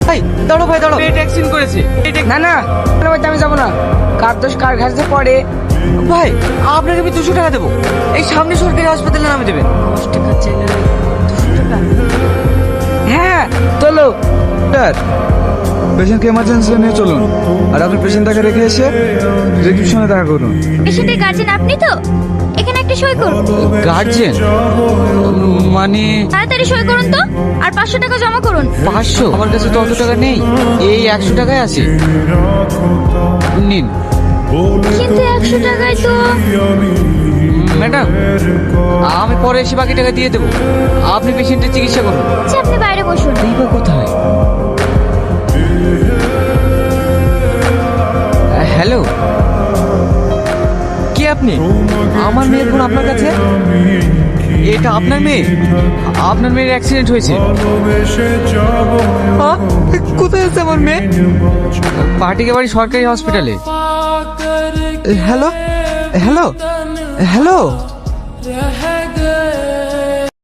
ভাই দাঁড়ো পেট অ্যাক্সিডেন্ট করেছে। না না আমি যাবো না, কার দোষ কার ঘাসে পড়ে। ভাই আপনাকে আমি 200 টাকা দেবো, এই সামনে সরকারি হাসপাতালে নামে দেবেন। হ্যাঁ চলো। পেশেন্টকে এমার্জেন্সি নিয়ে চলুন, আর আপনি পেশেন্টটাকে রেখে এসে রিসেপশনে দেখা করুন। পেশেন্টের গার্জেন আপনি তো? এখানে একটা সই করুন। গার্জেন মানে তাড়াতাড়ি সই করুন তো, আর 500 টাকা জমা করুন। 500? আমার কাছে তো অত টাকা নেই, এই 100 টাকায় আছে। নিন। কিন্তু 100 টাকায় তো। ম্যাডাম আমি পরে এসে বাকি টাকা দিয়ে দেবো, আপনি পেশেন্টের চিকিৎসা করুন। আচ্ছা আপনি বাইরে বসুন। এইবার কোথায়? হ্যালো, কে আপনি? আমার মেয়ের ফোন আপনার কাছে? এটা আপনার মেয়ে? আপনার মেয়ের অ্যাক্সিডেন্ট হয়েছে। কোথায় আছে আমার মেয়ে? পাটিকা বাড়ি সরকারি হসপিটালে। Hello hello hello